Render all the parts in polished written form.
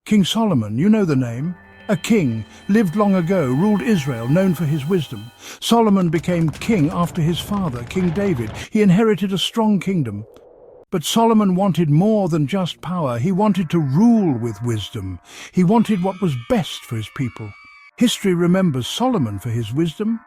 King Solomon, you know the name. A king, lived long ago, ruled Israel, known for his wisdom. Solomon became king after his father, King David. He inherited a strong kingdom. But Solomon wanted more than just power. He wanted to rule with wisdom. He wanted what was best for his people. History remembers Solomon for his wisdom.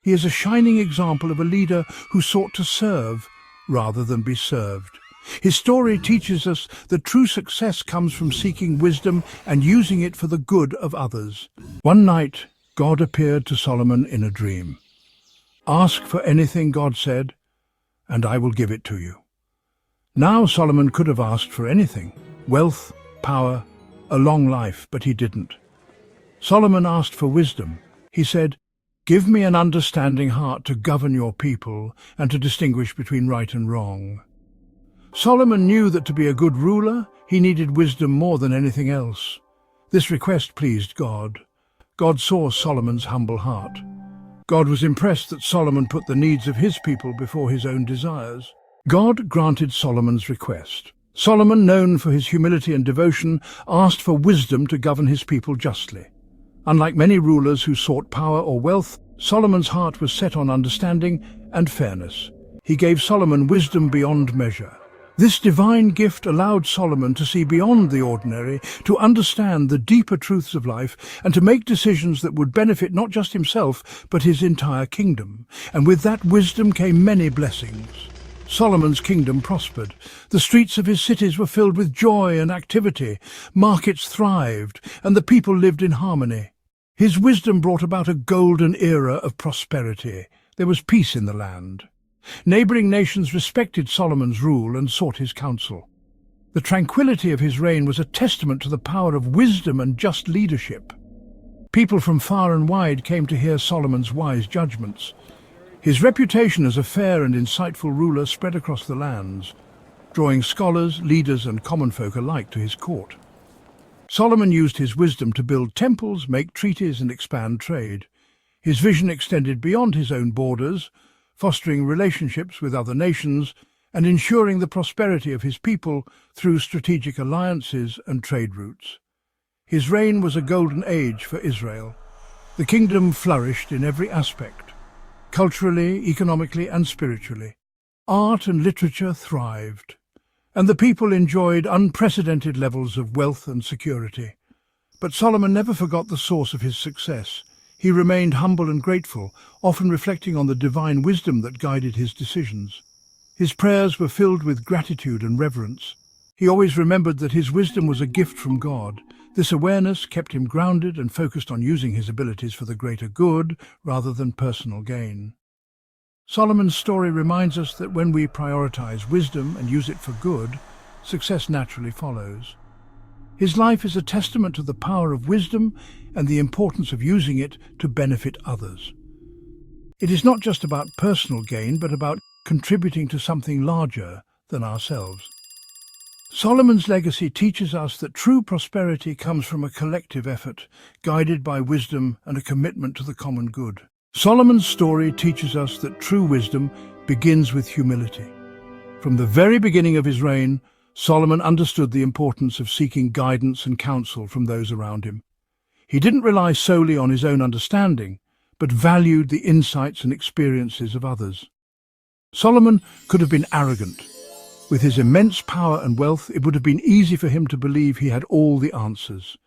He is a shining example of a leader who sought to serve rather than be served. His story teaches us that true success comes from seeking wisdom and using it for the good of others. One night, God appeared to Solomon in a dream. "Ask for anything," God said, "and I will give it to you." Now Solomon could have asked for anything: wealth, power, a long life, but he didn't. Solomon asked for wisdom. He said, "Give me an understanding heart to govern your people and to distinguish between right and wrong." Solomon knew that to be a good ruler, he needed wisdom more than anything else. This request pleased God. God saw Solomon's humble heart. God was impressed that Solomon put the needs of his people before his own desires. God granted Solomon's request. Solomon, known for his humility and devotion, asked for wisdom to govern his people justly. Unlike many rulers who sought power or wealth, Solomon's heart was set on understanding and fairness. He gave Solomon wisdom beyond measure. This divine gift allowed Solomon to see beyond the ordinary, to understand the deeper truths of life, and to make decisions that would benefit not just himself, but his entire kingdom. And with that wisdom came many blessings. Solomon's kingdom prospered. The streets of his cities were filled with joy and activity. Markets thrived, and the people lived in harmony. His wisdom brought about a golden era of prosperity. There was peace in the land. Neighboring nations respected Solomon's rule and sought his counsel. The tranquility of his reign was a testament to the power of wisdom and just leadership. People from far and wide came to hear Solomon's wise judgments. His reputation as a fair and insightful ruler spread across the lands, drawing scholars, leaders, and common folk alike to his court. Solomon used his wisdom to build temples, make treaties, and expand trade. His vision extended beyond his own borders, fostering relationships with other nations and ensuring the prosperity of his people through strategic alliances and trade routes. His reign was a golden age for Israel. The kingdom flourished in every aspect, culturally, economically, and spiritually. Art and literature thrived, and the people enjoyed unprecedented levels of wealth and security. But Solomon never forgot the source of his success. He remained humble and grateful, often reflecting on the divine wisdom that guided his decisions. His prayers were filled with gratitude and reverence. He always remembered that his wisdom was a gift from God. This awareness kept him grounded and focused on using his abilities for the greater good rather than personal gain. Solomon's story reminds us that when we prioritize wisdom and use it for good, success naturally follows. His life is a testament to the power of wisdom and the importance of using it to benefit others. It is not just about personal gain, but about contributing to something larger than ourselves. Solomon's legacy teaches us that true prosperity comes from a collective effort, guided by wisdom and a commitment to the common good. Solomon's story teaches us that true wisdom begins with humility. From the very beginning of his reign, Solomon understood the importance of seeking guidance and counsel from those around him. He didn't rely solely on his own understanding, but valued the insights and experiences of others. Solomon could have been arrogant. With his immense power and wealth, it would have been easy for him to believe he had all the answers.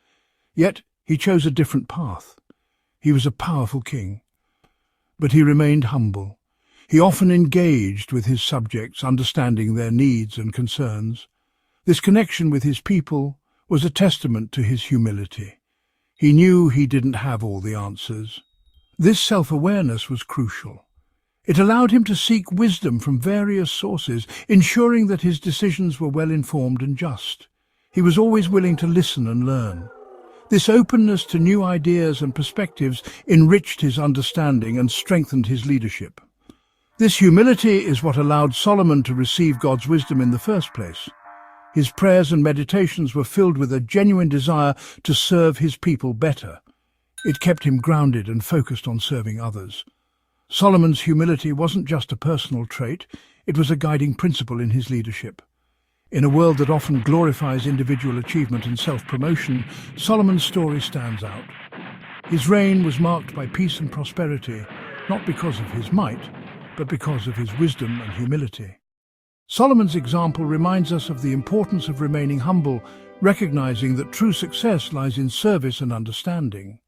Yet he chose a different path. He was a powerful king, but he remained humble. He often engaged with his subjects, understanding their needs and concerns. This connection with his people was a testament to his humility. He knew he didn't have all the answers. This self-awareness was crucial. It allowed him to seek wisdom from various sources, ensuring that his decisions were well-informed and just. He was always willing to listen and learn. This openness to new ideas and perspectives enriched his understanding and strengthened his leadership. This humility is what allowed Solomon to receive God's wisdom in the first place. His prayers and meditations were filled with a genuine desire to serve his people better. It kept him grounded and focused on serving others. Solomon's humility wasn't just a personal trait, it was a guiding principle in his leadership. In a world that often glorifies individual achievement and self-promotion, Solomon's story stands out. His reign was marked by peace and prosperity, not because of his might, but because of his wisdom and humility. Solomon's example reminds us of the importance of remaining humble, recognizing that true success lies in service and understanding.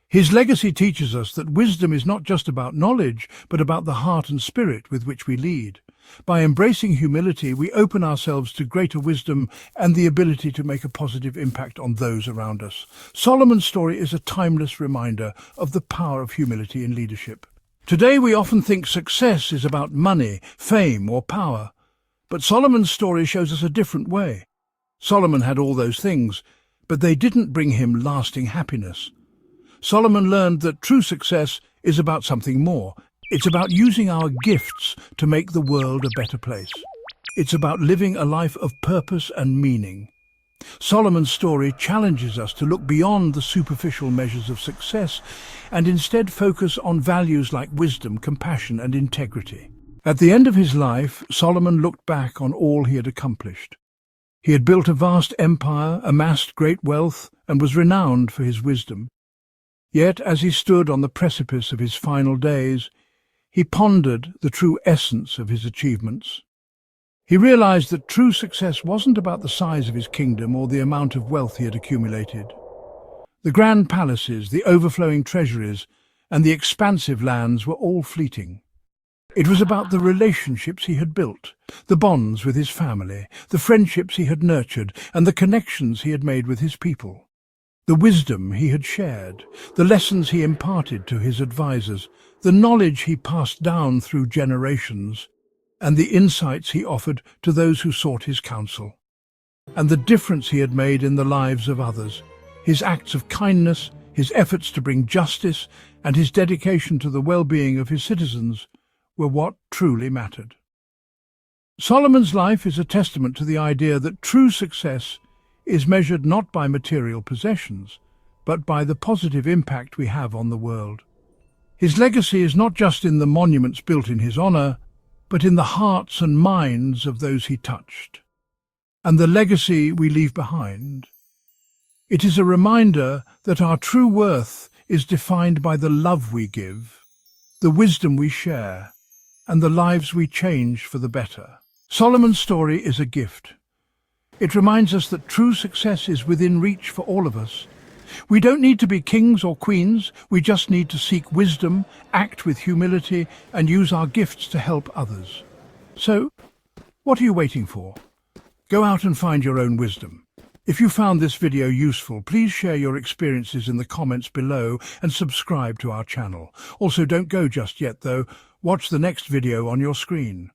His legacy teaches us that wisdom is not just about knowledge, but about the heart and spirit with which we lead. By embracing humility, we open ourselves to greater wisdom and the ability to make a positive impact on those around us. Solomon's story is a timeless reminder of the power of humility in leadership. Today we often think success is about money, fame, or power. But Solomon's story shows us a different way. Solomon had all those things, but they didn't bring him lasting happiness. Solomon learned that true success is about something more. It's about using our gifts to make the world a better place. It's about living a life of purpose and meaning. Solomon's story challenges us to look beyond the superficial measures of success and instead focus on values like wisdom, compassion, and integrity. At the end of his life, Solomon looked back on all he had accomplished. He had built a vast empire, amassed great wealth, and was renowned for his wisdom. Yet, as he stood on the precipice of his final days, he pondered the true essence of his achievements. He realized that true success wasn't about the size of his kingdom or the amount of wealth he had accumulated. The grand palaces, the overflowing treasuries, and the expansive lands were all fleeting. It was about the relationships he had built, the bonds with his family, the friendships he had nurtured, and the connections he had made with his people. The wisdom he had shared, the lessons he imparted to his advisors, the knowledge he passed down through generations, and the insights he offered to those who sought his counsel, and the difference he had made in the lives of others. His acts of kindness, his efforts to bring justice, and his dedication to the well-being of his citizens were what truly mattered. Solomon's life is a testament to the idea that true success is measured not by material possessions, but by the positive impact we have on the world. His legacy is not just in the monuments built in his honor, but in the hearts and minds of those he touched, and the legacy we leave behind. It is a reminder that our true worth is defined by the love we give, the wisdom we share, and the lives we change for the better. Solomon's story is a gift. It reminds us that true success is within reach for all of us. We don't need to be kings or queens, we just need to seek wisdom, act with humility, and use our gifts to help others. So, what are you waiting for? Go out and find your own wisdom. If you found this video useful, please share your experiences in the comments below and subscribe to our channel. Also, don't go just yet though, watch the next video on your screen.